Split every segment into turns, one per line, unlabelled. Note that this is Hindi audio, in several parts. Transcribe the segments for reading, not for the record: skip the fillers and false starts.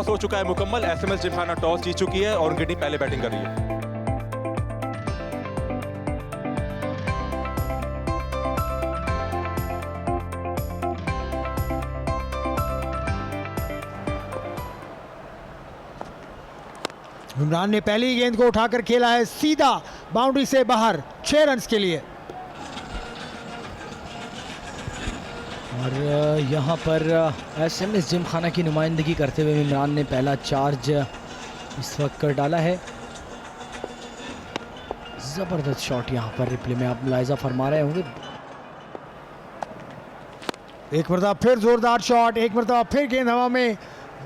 टॉस हो चुका है मुकम्मल। एसएमएस जिमखाना टॉस जीत चुकी है और उनकी टीम पहले बैटिंग कर रही है।
इमरान ने पहली गेंद को उठाकर खेला है सीधा बाउंड्री से बाहर 6 रन के लिए।
और यहाँ पर एसएमएस जिमखाना की नुमाइंदगी करते हुए इमरान ने पहला चार्ज इस वक्त कर डाला है। ज़बरदस्त शॉट यहाँ पर रिप्ले में आप मुलाहिजा फरमा रहे होंगे।
एक मरतबा फिर जोरदार शॉट, एक मरतबा फिर गेंद हवा में।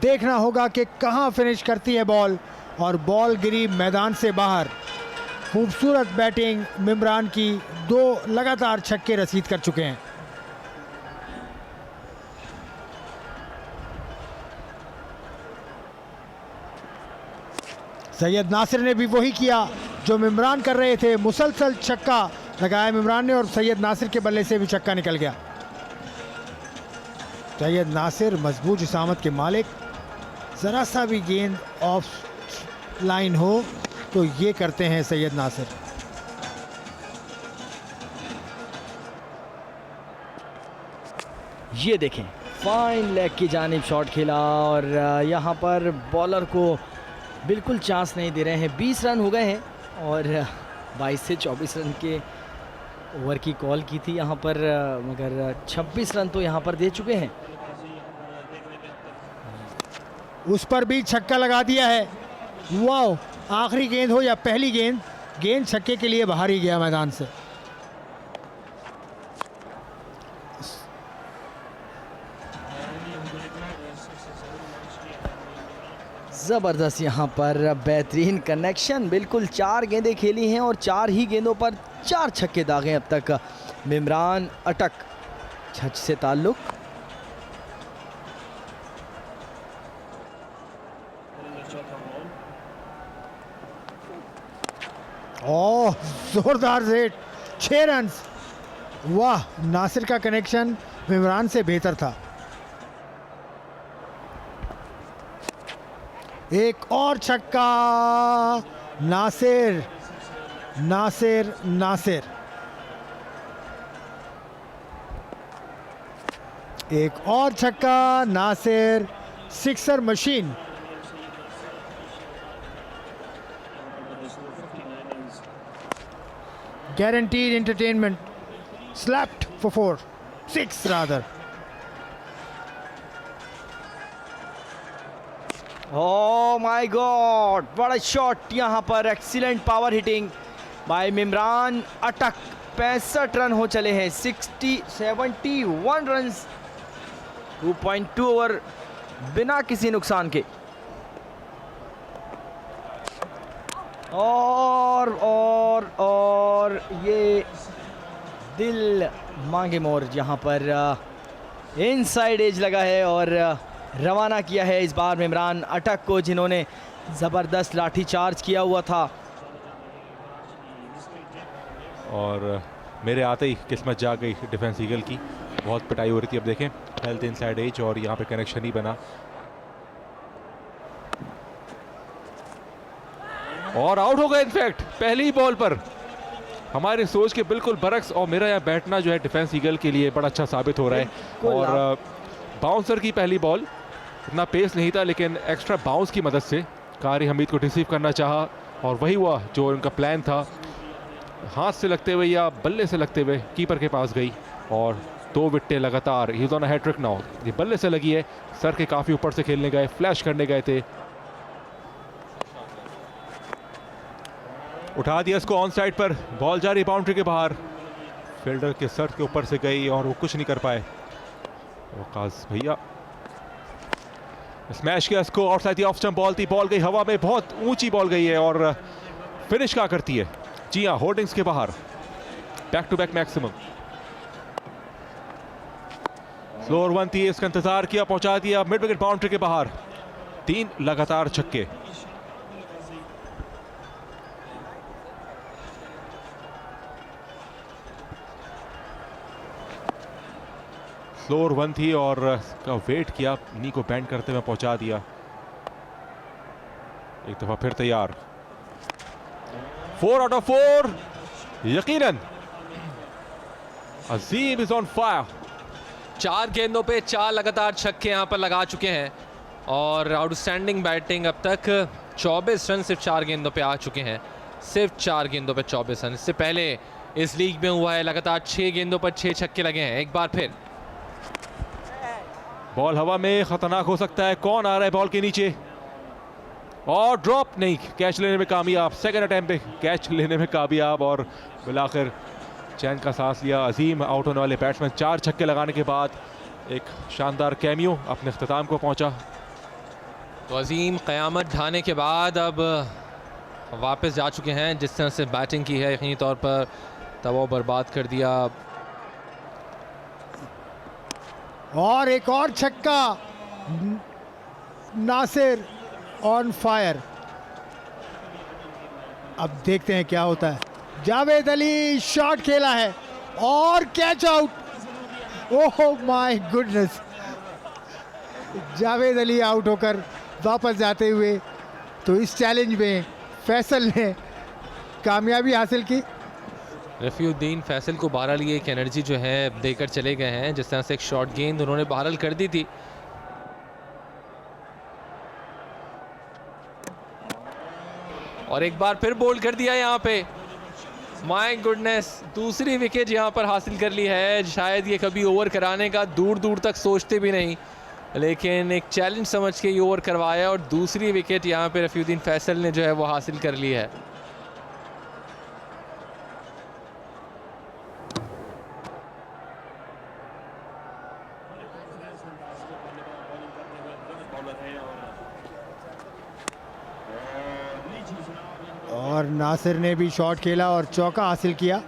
देखना होगा कि कहां फिनिश करती है बॉल, और बॉल गिरी मैदान से बाहर। खूबसूरत बैटिंग इमरान की, 2 लगातार छक्के रसीद कर चुके हैं। सैयद नासिर ने भी वही किया जो इमरान कर रहे थे। मुसलसल छक्का लगाया इमरान ने और सैयद नासिर के बल्ले से भी छक्का निकल गया। सैयद नासिर मजबूत जिसामत के मालिक, ज़रा सा भी गेंद ऑफ लाइन हो तो ये करते हैं सैयद नासिर।
ये देखें, फाइन लेग की जानिब शॉट खेला और यहाँ पर बॉलर को बिल्कुल चांस नहीं दे रहे हैं। 20 रन हो गए हैं और 22 से 24 रन के ओवर की कॉल की थी यहाँ पर, मगर 26 रन तो यहाँ पर दे चुके हैं।
उस पर भी छक्का लगा दिया है। वाह, आखिरी गेंद हो या पहली गेंद, गेंद छक्के के लिए बाहर ही गया मैदान से।
ज़बरदस्त यहाँ पर बेहतरीन कनेक्शन। बिल्कुल 4 गेंदें खेली हैं और 4 ही गेंदों पर 4 छक्के दागे अब तक इमरान अटक। छच से ताल्लुक
ओह, जोरदार रेट, 6 रन। वाह, नासिर का कनेक्शन इमरान से बेहतर था। एक और छक्का, नासिर नासिर नासिर। एक और छक्का, Nasir, sixer machine. Guaranteed entertainment, slapped for 4, 6 rather.
Oh my God, बड़ा शॉट यहाँ पर। Excellent power hitting by Imran Atak. 65 run हो चले हैं, 71 रन, 2.2 ओवर बिना किसी नुकसान के। और ये दिल मांगे मोर यहाँ पर इनसाइड एज लगा है और रवाना किया है इस बार इमरान अटक को, जिन्होंने ज़बरदस्त लाठी चार्ज किया हुआ था।
और मेरे आते ही किस्मत जाग गई डिफेंस ईगल की। बहुत पिटाई हो रही थी। अब देखें, हेल्थ इनसाइड एज और यहाँ पे कनेक्शन ही बना और आउट हो गए। इनफैक्ट पहली ही बॉल पर हमारी सोच के बिल्कुल बरक्स। और मेरा यहाँ बैठना जो है डिफेंस ईगल के लिए बड़ा अच्छा साबित हो रहा है। और बाउंसर की पहली बॉल, इतना पेस नहीं था लेकिन एक्स्ट्रा बाउंस की मदद से कारी हमीद को रिसीव करना चाहा और वही हुआ जो उनका प्लान था। हाथ से लगते हुए या बल्ले से लगते हुए कीपर के पास गई और 2 विकेटें लगातार। ही ऑन अ हैट्रिक नाउ। ये बल्ले से लगी है, सर के काफ़ी ऊपर से खेलने गए, फ्लैश करने गए थे, उठा दिया इसको ऑन साइड पर। बॉल जारी बाउंड्री के बाहर, फील्डर के सर के ऊपर से गई और वो कुछ नहीं कर पाए। वकास भैया स्मैश किया इसको, आउटसाइड ऑफ स्टंप बॉल थी, बॉल गई हवा में, बहुत ऊंची बॉल गई है और फिनिश क्या करती है। जी हाँ, होर्डिंग्स के बाहर, back to back maximum. Slower 1 थी, इसका इंतजार किया, पहुंचा दिया मिड विकेट बाउंड्री के बाहर। 3 लगातार छक्के। स्लोअर 1 थी और का वेट किया, नी को बैंड करते हुए पहुंचा दिया। एक दफा फिर तैयार। 4 आउट ऑफ 4 यकीनन अजीम इज ऑन फायर।
4 गेंदों पे 4 लगातार छक्के यहाँ पर लगा चुके हैं और आउटस्टैंडिंग बैटिंग। अब तक 24 रन सिर्फ 4 गेंदों पे आ चुके हैं, सिर्फ 4 गेंदों पे 24 रन। इससे पहले इस लीग में हुआ है लगातार 6 गेंदों पर 6 छक्के लगे हैं। एक बार फिर
बॉल हवा में, खतरनाक हो सकता है। कौन आ रहा है बॉल के नीचे और ड्रॉप नहीं, कैच लेने में कामयाब। सेकंड अटेम्प्ट पे कैच लेने में कामयाब और बिलाखिर चैन का सांस लिया अजीम। आउट होने वाले बैट्समैन 4 छक्के लगाने के बाद एक शानदार कैमियो अपने इख्तिताम को पहुंचा।
तो अजीम क़यामत ढाने के बाद अब वापस जा चुके हैं। जिस तरह से बैटिंग की है यकीनी तौर पर तबाह बर्बाद कर दिया।
और एक और छक्का, नासिर ऑन फायर। अब देखते हैं क्या होता है। जावेद अली शॉट खेला है और catch out. Oh my goodness, Javed Ali out होकर वापस जाते हुए तो इस चैलेंज में फैसल ने कामयाबी हासिल की।
रफ़ीउद्दीन फैसल को बहरहाल ये एक एनर्जी जो है देकर चले गए हैं। जिस तरह से एक शॉर्ट गेंद उन्होंने बहरहाल कर दी थी। और एक बार फिर बोल्ड कर दिया यहाँ पे। माय गुडनेस, दूसरी विकेट यहाँ पर हासिल कर ली है। शायद ये कभी ओवर कराने का दूर दूर तक सोचते भी नहीं, लेकिन एक चैलेंज समझ के ये ओवर करवाया और दूसरी विकेट यहाँ पे रफ़ीउद्दीन फैसल ने जो है वो हासिल कर ली है।
और नासिर ने भी शॉट खेला और चौका हासिल किया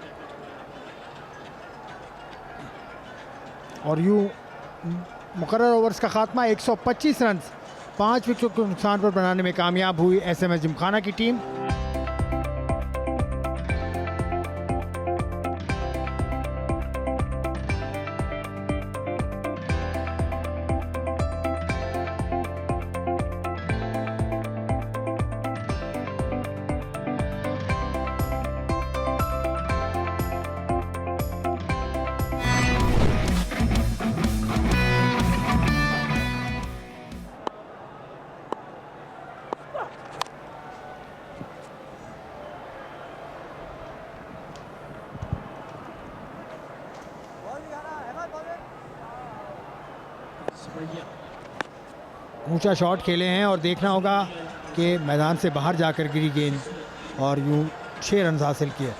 और यूं मुकर्रर ओवर्स का खात्मा 125 रन 5 विकेट को नुकसान पर बनाने में कामयाब हुई एसएमएस जिमखाना की टीम। ऊंचा शॉट खेले हैं और देखना होगा कि मैदान से बाहर जाकर गिरी गेंद और यूं 6 रन हासिल किए।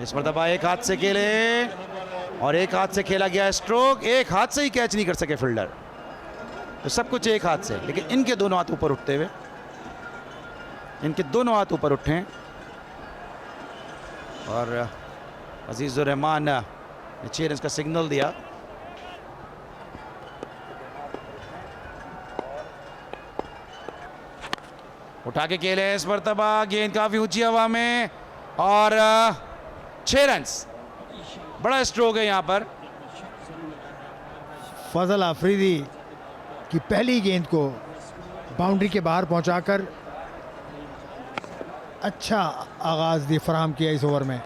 इस मरतबा एक हाथ से खेले और एक हाथ से खेला गया स्ट्रोक। एक हाथ से ही कैच नहीं कर सके फील्डर, तो सब कुछ एक हाथ से, लेकिन इनके दोनों हाथ ऊपर उठते हुए, इनके दोनों हाथ ऊपर उठे और अजीजुर रहमान ने 6 रन का सिग्नल दिया। उठा के खेले इस मरतबा, गेंद काफी ऊंची हवा में और 6 रन। बड़ा स्ट्रोक है यहाँ पर।
फजल आफरीदी की पहली गेंद को बाउंड्री के बाहर पहुंचाकर अच्छा आगाज फराहम किया इस ओवर में।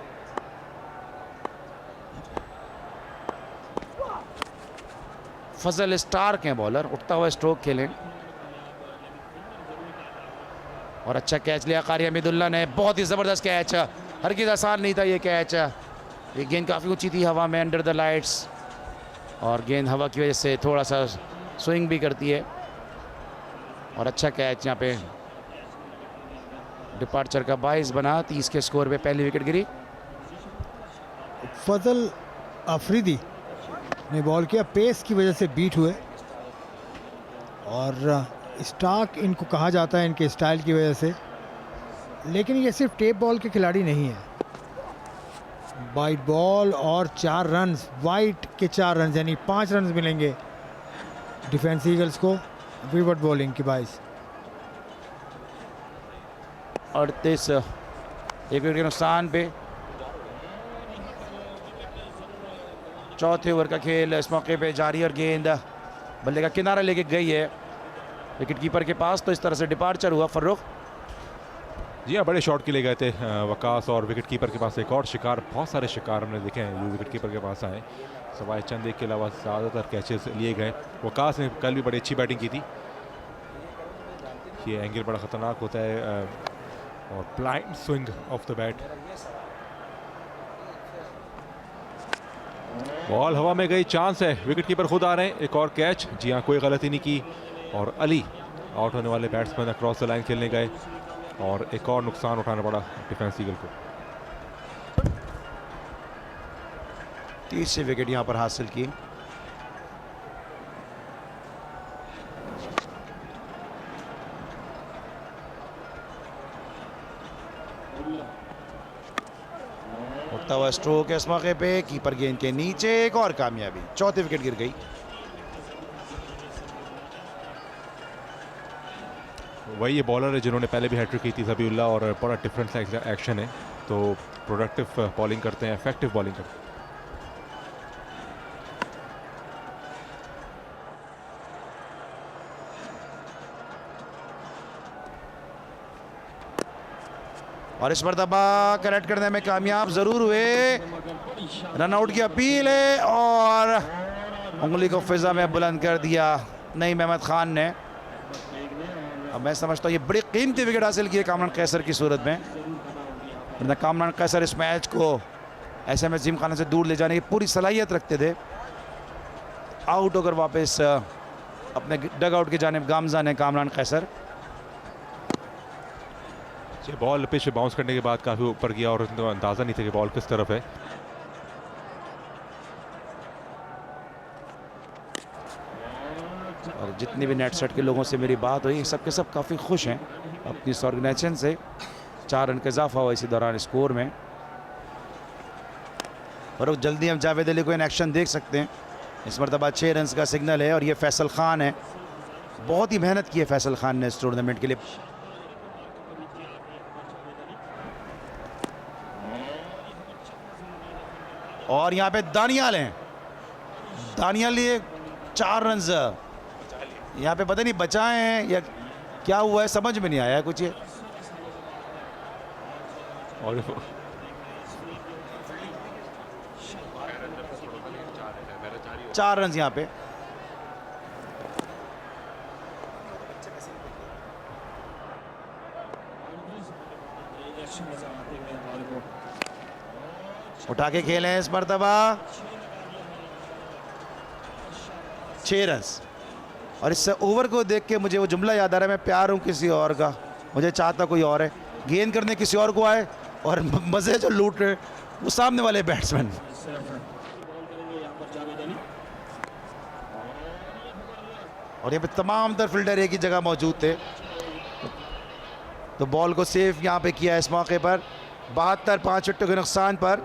फजल स्टार्क हैं बॉलर, उठता हुआ स्ट्रोक खेलें और अच्छा कैच लिया कारी हमीदुल्लाह ने। बहुत ही ज़बरदस्त कैच, हरगिज़ आसान नहीं था ये कैच। ये गेंद काफ़ी ऊंची थी हवा में अंडर द लाइट्स और गेंद हवा की वजह से थोड़ा सा स्विंग भी करती है और अच्छा कैच यहाँ पे डिपार्चर का 22 बना। 30 के स्कोर पे पहली विकेट गिरी।
फजल आफरीदी ने बॉल किया, पेस की वजह से बीट हुए और स्टार्क इनको कहा जाता है इनके स्टाइल की वजह से, लेकिन ये सिर्फ टेप बॉल के खिलाड़ी नहीं है। वाइट बॉल और 4 रन, वाइट के 4 रन यानी 5 रन मिलेंगे डिफेंस ईगल्स को विवट बॉलिंग की 22।
38 एक विकेट के नुकसान पे चौथे ओवर का खेल इस मौके पे जारी और गेंद बल्ले का किनारा लेके गई है विकेट कीपर के पास। तो इस तरह से डिपार्चर हुआ फर्रुख।
जी हाँ, बड़े शॉट के लिए गए थे वकास और विकेट कीपर के पास एक और शिकार, बहुत सारे शिकार हमने देखे हैं जो विकेट कीपर के पास आए, सवाए चंद एक के अलावा ज़्यादातर कैचेस लिए गए। वकास ने कल भी बड़ी अच्छी बैटिंग की थी। ये एंगल बड़ा ख़तरनाक होता है और blind swing of the bat. Ball हवा में गई, चांस है, विकेट कीपर खुद आ रहे हैं, एक और कैच। जी हाँ, कोई गलती नहीं की और अली आउट होने वाले बैट्समैन अक्रॉस द लाइन खेलने गए और एक और नुकसान उठाना पड़ा डिफेंस ईगल को।
तीसरी विकेट यहां पर हासिल की। उठता हुआ स्ट्रोक है इस मौके पे, कीपर गेंद के नीचे, एक और कामयाबी, चौथी विकेट गिर गई।
वही ये बॉलर है जिन्होंने पहले भी हैट्रिक की थी ज़बीउल्लाह, और बड़ा डिफरेंट सा एक्शन है, तो प्रोडक्टिव बॉलिंग करते हैं, इफेक्टिव बॉलिंग करते हैं।
और इस मरतबा कनेक्ट करने में कामयाब जरूर हुए। रनआउट की अपील है और उंगली को फिजा में बुलंद कर दिया नईम अहमद खान ने। अब मैं समझता हूँ ये बड़ी कीमती विकेट हासिल की है कामरान कैसर की सूरत में, वरना कामरान कैसर इस मैच को SMS जिमखाना से दूर ले जाने की पूरी सलाहियत रखते थे। आउट होकर वापस अपने डग आउट की जानिब गामज़ान है कामरान कैसर।
बॉल पिच पे बाउंस करने के बाद काफ़ी ऊपर गया और अंदाज़ा नहीं था कि बॉल किस तरफ है।
और जितने भी नेट सेट के लोगों से मेरी बात हुई सबके सब काफ़ी खुश हैं अपनी इस ऑर्गेनाइजेशन से। 4 रन का इजाफा हुआ इसी दौरान स्कोर में। और जल्दी हम जावेद अली को इन एक्शन देख सकते हैं। इस मरतबा 6 रन का सिग्नल है और ये फैसल खान है। बहुत ही मेहनत की है फैसल खान ने इस टूर्नामेंट के लिए। और यहाँ पे दानियाल हैं, दानियाल लिए 4 रन यहाँ पे पता नहीं बचाए हैं या क्या हुआ है, समझ में नहीं आया कुछ ये।
और
4 रन यहाँ पे। उठा के खेले हैं इस मरतबा 6 रन। और इस ओवर को देख के मुझे वो जुमला याद आ रहा है, मैं प्यार हूँ किसी और का, मुझे चाहता कोई और है। गेंद करने किसी और को आए और मजे जो लूट रहे वो सामने वाले बैट्समैन। और ये पे तमाम तर फील्डर एक ही जगह मौजूद थे, तो बॉल को सेफ यहाँ पे किया इस मौके पर। 72 5 विकेटों के नुकसान पर